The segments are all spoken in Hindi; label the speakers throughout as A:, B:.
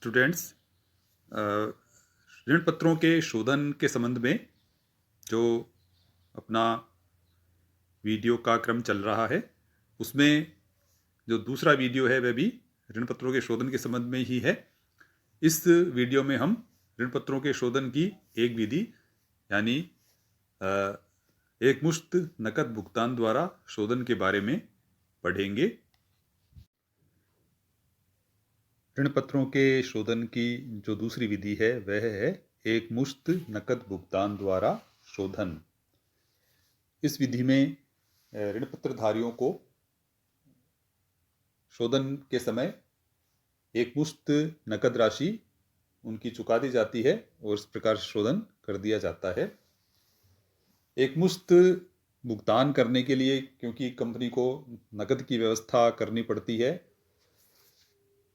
A: स्टूडेंट्स, ऋण पत्रों के शोधन के संबंध में जो अपना वीडियो का क्रम चल रहा है, उसमें जो दूसरा वीडियो है वह भी ऋण पत्रों के शोधन के संबंध में ही है। इस वीडियो में हम ऋण पत्रों के शोधन की एक विधि यानी अ, एक मुश्त नकद भुगतान द्वारा शोधन के बारे में पढ़ेंगे। ऋण पत्रों के शोधन की जो दूसरी विधि है वह है एक मुश्त नकद भुगतान द्वारा शोधन। इस विधि में ऋण पत्रधारियों को शोधन के समय एक मुश्त नकद राशि उनकी चुका दी जाती है और इस प्रकार शोधन कर दिया जाता है। एक मुश्त भुगतान करने के लिए क्योंकि कंपनी को नकद की व्यवस्था करनी पड़ती है,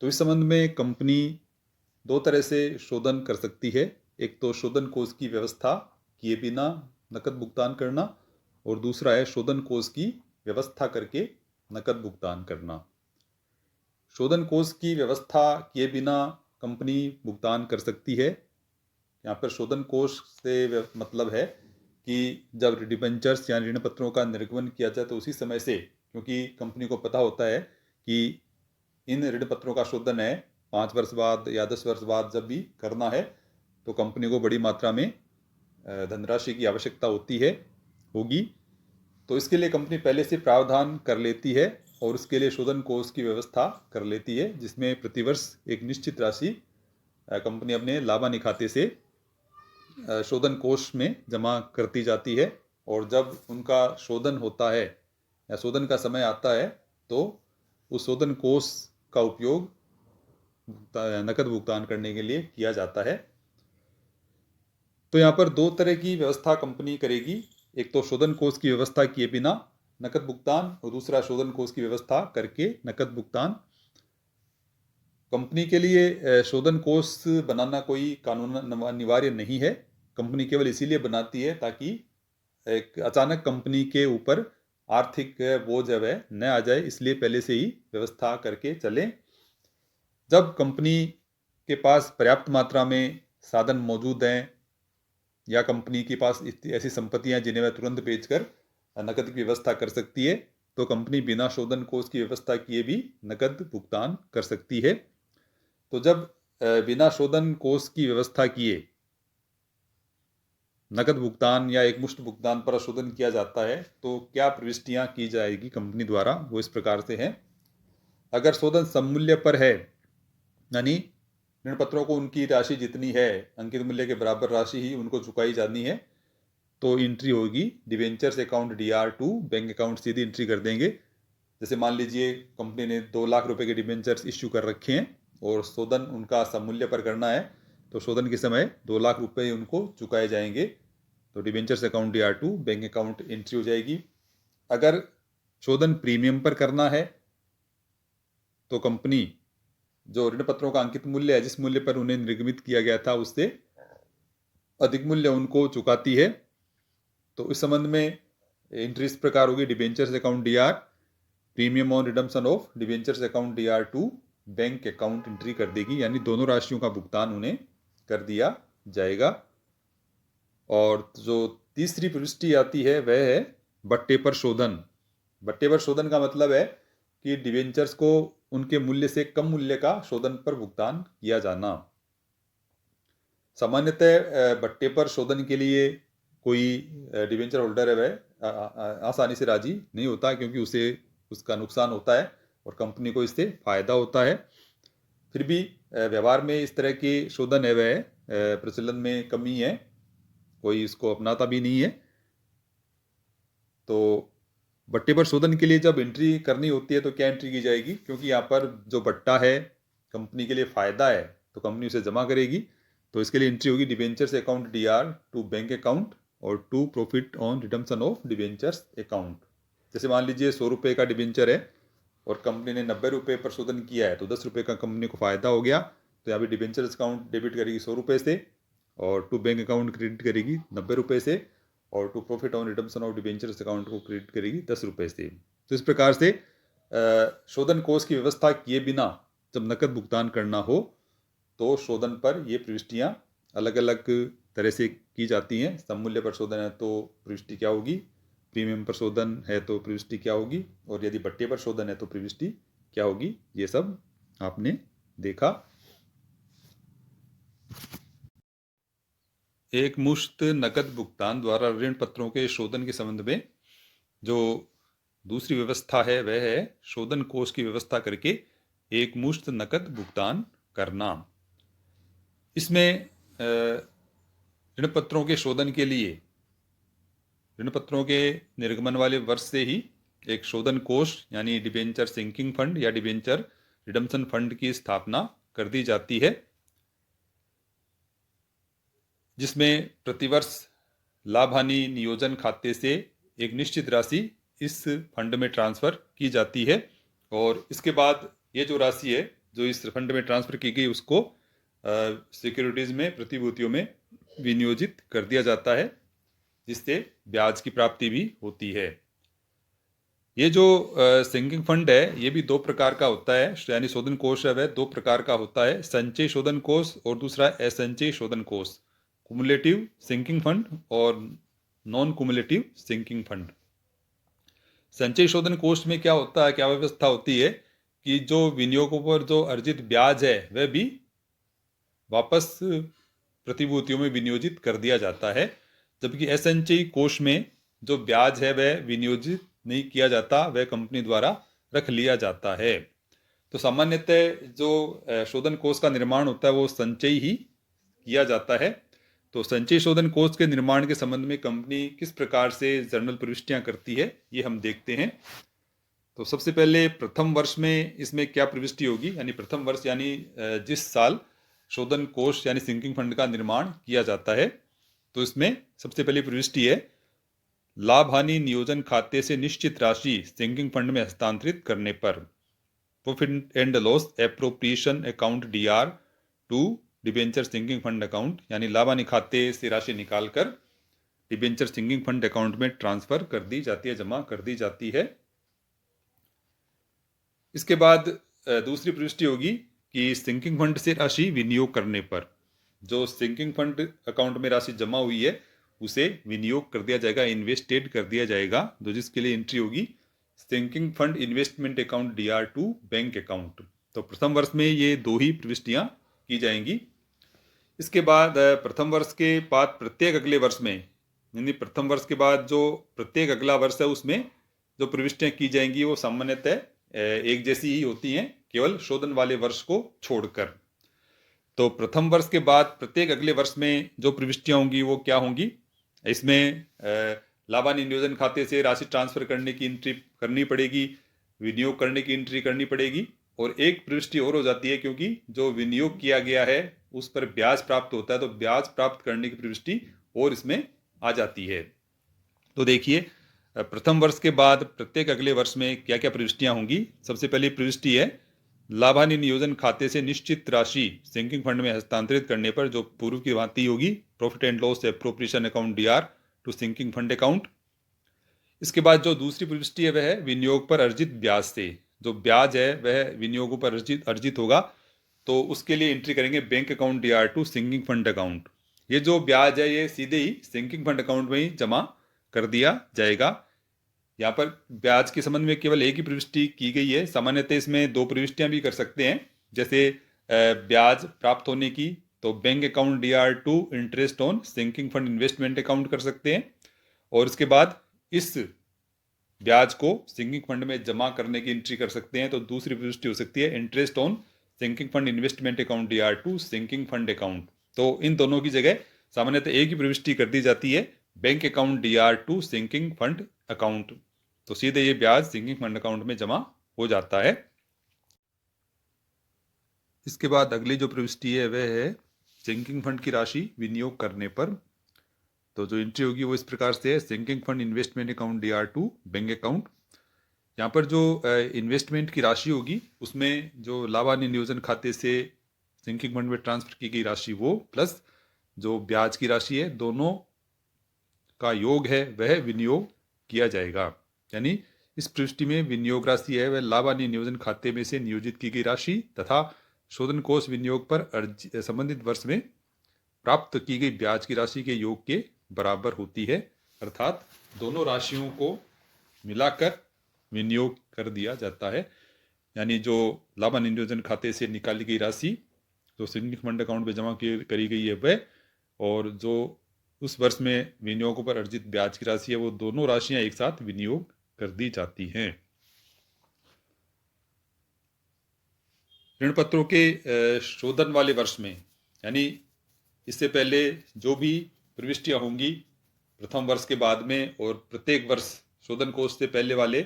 A: तो इस संबंध में कंपनी दो तरह से शोधन कर सकती है। एक तो शोधन कोष की व्यवस्था किए बिना नकद भुगतान करना और दूसरा है शोधन कोष की व्यवस्था करके नकद भुगतान करना। शोधन कोष की व्यवस्था किए बिना कंपनी भुगतान कर सकती है। यहाँ पर शोधन कोष से मतलब है कि जब डिबेंचर्स या ऋण पत्रों का निर्गमन किया जाए तो उसी समय से, क्योंकि कंपनी को पता होता है कि इन ऋण पत्रों का शोधन है 5 वर्ष बाद या 10 वर्ष बाद जब भी करना है, तो कंपनी को बड़ी मात्रा में धनराशि की आवश्यकता होगी। तो इसके लिए कंपनी पहले से प्रावधान कर लेती है और उसके लिए शोधन कोष की व्यवस्था कर लेती है, जिसमें प्रतिवर्ष एक निश्चित राशि कंपनी अपने लाभानी खाते से शोधन कोष में जमा करती जाती है। और जब उनका शोधन होता है या शोधन का समय आता है तो उस शोधन कोष का उपयोग नकद भुगतान करने के लिए किया जाता है। तो यहाँ पर दो तरह की व्यवस्था कंपनी करेगी। एक तो शोधन कोष की व्यवस्था किए बिना नकद भुगतान और दूसरा शोधन कोष की व्यवस्था करके नकद भुगतान। कंपनी के लिए शोधन कोष बनाना कोई कानून अनिवार्य नहीं है। कंपनी केवल इसीलिए बनाती है ताकि एक अचानक कंपनी के ऊपर आर्थिक बोझ है वह न आ जाए, इसलिए पहले से ही व्यवस्था करके चलें। जब कंपनी के पास पर्याप्त मात्रा में साधन मौजूद हैं या कंपनी के पास ऐसी संपत्तियां जिन्हें वह तुरंत बेचकर नकद की व्यवस्था कर सकती है, तो कंपनी बिना शोधन कोष की व्यवस्था किए भी नकद भुगतान कर सकती है। तो जब बिना शोधन कोष की व्यवस्था किए नकद भुगतान या एक मुश्त भुगतान पर शोधन किया जाता है, तो क्या प्रविष्टियां की जाएगी कंपनी द्वारा, वो इस प्रकार से हैं। अगर शोधन सममूल्य पर है, यानी ऋण पत्रों को उनकी राशि जितनी है अंकित मूल्य के बराबर राशि ही उनको चुकाई जानी है, तो एंट्री होगी debentures account DR2 bank account, सीधी एंट्री कर देंगे। जैसे मान लीजिए कंपनी ने 2 लाख रुपए के डिवेंचर्स इश्यू कर रखे हैं और शोधन उनका सममूल्य पर करना है, तो शोधन के समय 2 लाख रुपए उनको चुकाए जाएंगे। तो debentures account DR2 bank account entry हो जाएगी। अगर शोधन प्रीमियम पर करना है तो कंपनी जो ऋण पत्रों का अंकित मूल्य है, जिस मूल्य पर उन्हें निर्गमित किया गया था, उससे अधिक मूल्य उनको चुकाती है। तो इस संबंध में एंट्री इस प्रकार होगी: debentures account DR premium on redemption of debentures account DR2 bank account entry कर देगी, यानी दोनों राशियों का भुगतान उन्हें कर दिया जाएगा। और जो तीसरी प्रविष्टि आती है वह है बट्टे पर शोधन। बट्टे पर शोधन का मतलब है कि डिबेंचर्स को उनके मूल्य से कम मूल्य का शोधन पर भुगतान किया जाना। सामान्यतः बट्टे पर शोधन के लिए कोई डिबेंचर होल्डर है वह आसानी से राजी नहीं होता, क्योंकि उसे उसका नुकसान होता है और कंपनी को इससे फायदा होता है। फिर भी व्यवहार में इस तरह की शोधन है वह प्रचलन में कमी है, कोई इसको अपनाता भी नहीं है। तो बट्टे पर शोधन के लिए जब एंट्री करनी होती है तो क्या एंट्री की जाएगी, क्योंकि यहाँ पर जो बट्टा है कंपनी के लिए फायदा है तो कंपनी उसे जमा करेगी। तो इसके लिए एंट्री होगी debentures account DR2 bank account और to profit on redemption of debentures account. जैसे मान लीजिए 100 रुपये का डिबेंचर है और कंपनी ने 90 रुपये पर शोधन किया है, तो 10 रुपये का कंपनी को फायदा हो गया। तो यहाँ पे डिबेंचर्स अकाउंट डेबिट करेगी 100 रुपये से और टू बैंक अकाउंट क्रेडिट करेगी 90 रुपये से और to profit on redemption of debentures account को क्रेडिट करेगी 10 रुपये से। तो इस प्रकार से शोधन कोष की व्यवस्था किए बिना जब नकद भुगतान करना हो तो शोधन पर ये प्रविष्टियाँ अलग अलग तरह से की जाती हैं। सममूल्य पर शोधन है तो प्रविष्टि क्या होगी, प्रीमियम पर शोधन है तो प्रविष्टि क्या होगी, और यदि बट्टे पर शोधन है तो प्रविष्टि क्या होगी, ये सब आपने देखा। एक मुश्त नकद भुगतान द्वारा ऋण पत्रों के शोधन के संबंध में जो दूसरी व्यवस्था है वह है शोधन कोष की व्यवस्था करके एक मुश्त नकद भुगतान करना। इसमें ऋण पत्रों के शोधन के लिए ऋण पत्रों के निर्गमन वाले वर्ष से ही एक शोधन कोष यानी डिबेंचर सिंकिंग फंड या डिबेंचर रिडम्पशन फंड की स्थापना कर दी जाती है, जिसमें प्रतिवर्ष लाभ हानि नियोजन खाते से एक निश्चित राशि इस फंड में ट्रांसफर की जाती है, और इसके बाद ये जो राशि है जो इस फंड में ट्रांसफर की गई उसको सिक्योरिटीज में, प्रतिभूतियों में विनियोजित कर दिया जाता है, जिससे ब्याज की प्राप्ति भी होती है। ये जो सिंकिंग फंड है ये भी दो प्रकार का होता है, यानी शोधन कोष है वह दो प्रकार का होता है, संचयी शोधन कोष और दूसरा असंचयी शोधन कोष, कुमुलेटिव सिंकिंग फंड और नॉन कुमुलेटिव सिंकिंग फंड। संचयी शोधन कोष में क्या होता है, क्या व्यवस्था होती है कि जो विनियोगों पर जो अर्जित ब्याज है वह भी वापस प्रतिभूतियों में विनियोजित कर दिया जाता है, जबकि असंचयी कोष में जो ब्याज है वह विनियोजित नहीं किया जाता, वह कंपनी द्वारा रख लिया जाता है। तो सामान्यतः जो शोधन कोष का निर्माण होता है वो संचयी ही किया जाता है। तो संचयी शोधन कोष के निर्माण के संबंध में कंपनी किस प्रकार से जर्नल प्रविष्टियां करती है ये हम देखते हैं। तो सबसे पहले प्रथम वर्ष में इसमें क्या प्रविष्टि होगी, यानी प्रथम वर्ष यानी जिस साल शोधन कोष यानी सिंकिंग फंड का निर्माण किया जाता है, तो इसमें सबसे पहली प्रविष्टि है लाभ हानि नियोजन खाते से निश्चित राशि सिंकिंग फंड में हस्तांतरित करने पर, profit and loss appropriation account DR to debenture sinking fund account, यानी लाभ हानि खाते से राशि निकालकर डिबेंचर सिंकिंग फंड अकाउंट में ट्रांसफर कर दी जाती है, जमा कर दी जाती है। इसके बाद दूसरी प्रविष्टि होगी कि सिंकिंग फंड से राशि विनियोग करने पर, जो सिंकिंग फंड अकाउंट में राशि जमा हुई है उसे विनियोग कर दिया जाएगा, इन्वेस्टेड कर दिया जाएगा, जो जिसके लिए एंट्री होगी sinking fund investment account DR to bank account. तो प्रथम वर्ष में ये दो ही प्रविष्टियां की जाएंगी। इसके बाद प्रथम वर्ष के बाद प्रत्येक अगले वर्ष में, यानी प्रथम वर्ष के बाद जो प्रत्येक अगला वर्ष है उसमें जो प्रविष्टियां की जाएंगी वो सामान्यतः एक जैसी ही होती हैं, केवल शोधन वाले वर्ष को छोड़कर। तो प्रथम वर्ष के बाद प्रत्येक अगले वर्ष में जो प्रविष्टियां होंगी वो क्या होंगी, इसमें लाभ हानि नियोजन खाते से राशि ट्रांसफर करने की एंट्री करनी पड़ेगी, विनियोग करने की एंट्री करनी पड़ेगी, और एक प्रविष्टि और हो जाती है क्योंकि जो विनियोग किया गया है उस पर ब्याज प्राप्त होता है, तो ब्याज प्राप्त करने की प्रविष्टि और इसमें आ जाती है। तो देखिए प्रथम वर्ष के बाद प्रत्येक अगले वर्ष में क्या क्या प्रविष्टियां होंगी। सबसे पहली प्रविष्टि है लाभ हानि नियोजन खाते से निश्चित राशि सिंकिंग फंड में हस्तांतरित करने पर, जो पूर्व की भांति होगी profit and loss appropriation account DR to sinking fund account. इसके बाद जो दूसरी प्रविष्टि है वह है विनियोग पर अर्जित ब्याज से, जो ब्याज है वह विनियोगों पर अर्जित होगा, तो उसके लिए एंट्री करेंगे bank account DR to sinking fund account. ये जो ब्याज है ये सीधे ही सिंकिंग फंड अकाउंट में ही जमा कर दिया जाएगा। यहाँ पर ब्याज के संबंध में केवल एक ही प्रविष्टि की गई है, सामान्यतः इसमें दो प्रविष्टियां भी कर सकते हैं। जैसे ब्याज प्राप्त होने की तो bank account DR to interest on sinking fund investment account कर सकते हैं, और इसके बाद इस ब्याज को सिंकिंग फंड में जमा करने की एंट्री कर सकते हैं। तो दूसरी प्रविष्टि हो सकती है interest on sinking fund investment account DR to sinking fund account. तो इन दोनों की जगह सामान्यतः एक ही प्रविष्टि कर दी जाती है, bank account DR to sinking fund account. तो सीधे ये ब्याज सिंकिंग फंड अकाउंट में जमा हो जाता है। इसके बाद अगली जो प्रविष्टि है वह है सिंकिंग फंड की राशि विनियोग करने पर। तो जो एंट्री होगी वो इस प्रकार से है sinking fund investment account DR to bank account. यहाँ पर जो इन्वेस्टमेंट की राशि होगी उसमें जो लाभ हानि नियोजन खाते से सिंकिंग फंड में ट्रांसफर की गई राशि वो प्लस जो ब्याज की राशि है दोनों का योग है वह विनियोग किया जाएगा। यानी इस प्रविष्टि में विनियोग राशि है वह लाभ हानि नियोजन खाते में से नियोजित की गई राशि तथा शोधन कोष विनियोग पर संबंधित वर्ष में प्राप्त की गई ब्याज की राशि के योग के बराबर होती है। अर्थात दोनों राशियों को मिलाकर विनियोग कर दिया जाता है। यानी जो लाभांश नियोजन खाते से निकाली गई राशि जो सिंडिकेट फंड अकाउंट में जमा करी गई है वह, और जो उस वर्ष में विनियोगों पर अर्जित ब्याज की राशि है, वो दोनों राशियां एक साथ विनियोग कर दी जाती हैं। ऋण पत्रों के शोधन वाले वर्ष में, यानी इससे पहले जो भी प्रविष्टियां होंगी प्रथम वर्ष के बाद में और प्रत्येक वर्ष शोधन कोष से पहले वाले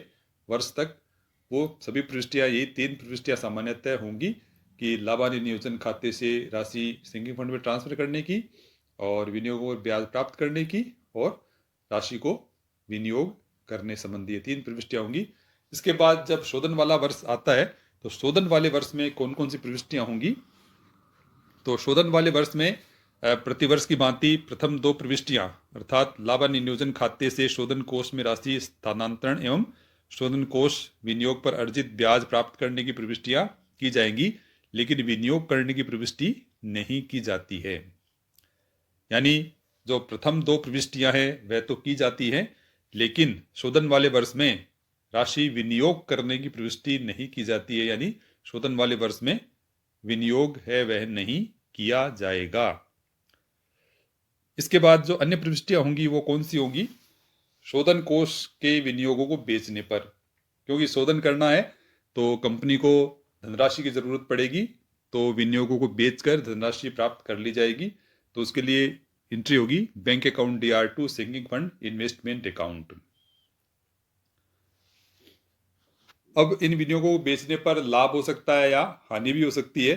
A: वर्ष तक, वो सभी प्रविष्टियां, यही 3 प्रविष्टियां सामान्यतः होंगी कि लाभांश नियोजन खाते से राशि सिंकिंग फंड में ट्रांसफर करने की, और विनियोगों पर ब्याज प्राप्त करने की, और राशि को विनियोग करने संबंधी 3 प्रविष्टियां होंगी। इसके बाद जब शोधन वाला वर्ष आता है तो शोधन वाले वर्ष में कौन कौन सी प्रविष्टियां होंगी? तो शोधन वाले वर्ष में प्रतिवर्ष की भांति प्रथम 2 प्रविष्टियां अर्थात लाभांश नियोजन खाते से शोधन कोष में राशि स्थानांतरण एवं शोधन कोष विनियोग पर अर्जित ब्याज प्राप्त करने की प्रविष्टियां की जाएंगी, लेकिन विनियोग करने की प्रविष्टि नहीं की जाती है। यानी जो प्रथम 2 प्रविष्टियां हैं वह तो की जाती हैं, लेकिन शोधन वाले वर्ष में राशि विनियोग करने की प्रविष्टि नहीं की जाती है। यानी शोधन वाले वर्ष में विनियोग है वह नहीं किया जाएगा। इसके बाद जो अन्य प्रविष्टियां होंगी वो कौन सी होंगी? शोधन कोष के विनियोगों को बेचने पर, क्योंकि शोधन करना है तो कंपनी को धनराशि की जरूरत पड़ेगी, तो विनियोगों को बेचकर धनराशि प्राप्त कर ली जाएगी। तो उसके लिए एंट्री होगी bank account DR2 sinking fund investment account. अब इन विनियोगों को बेचने पर लाभ हो सकता है या हानि भी हो सकती है।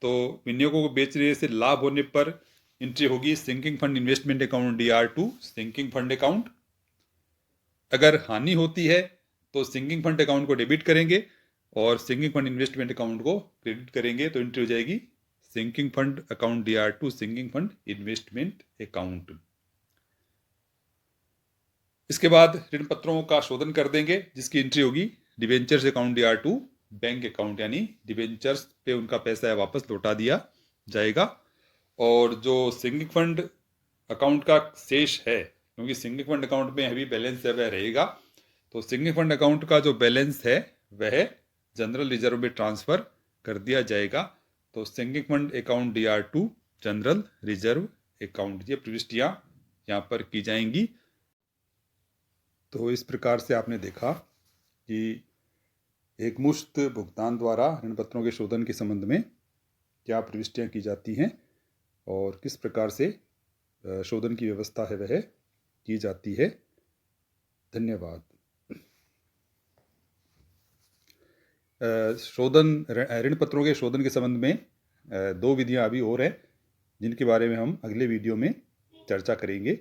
A: तो विनियोगों को बेचने से लाभ होने पर एंट्री होगी sinking fund investment account DR2 sinking fund account. अगर हानि होती है तो सिंकिंग फंड अकाउंट को डेबिट करेंगे और सिंकिंग फंड इन्वेस्टमेंट अकाउंट को क्रेडिट करेंगे, तो एंट्री हो जाएगी sinking fund account DR2 sinking fund investment account. इसके बाद ऋण पत्रों का शोधन कर देंगे, जिसकी एंट्री होगी debentures account DR2 bank account, यानी डिवेंचर्स पे उनका पैसा है वापस लौटा दिया जाएगा। और जो सिंकिंग फंड अकाउंट का शेष है, क्योंकि सिंकिंग फंड अकाउंट में अभी बैलेंस है वह रहेगा, तो सिंकिंग फंड अकाउंट का जो बैलेंस है वह जनरल रिजर्व में ट्रांसफर कर दिया जाएगा। तो sinking fund account DR2 general reserve account, ये प्रविष्टियां यहाँ पर की जाएंगी। तो इस प्रकार से आपने देखा कि एक मुश्त भुगतान द्वारा ऋण पत्रों के शोधन के संबंध में क्या प्रविष्टियां की जाती हैं और किस प्रकार से शोधन की व्यवस्था है वह की जाती है। धन्यवाद। ऋण पत्रों के शोधन के संबंध में 2 विधियां अभी और हैं, जिनके बारे में हम अगले वीडियो में चर्चा करेंगे।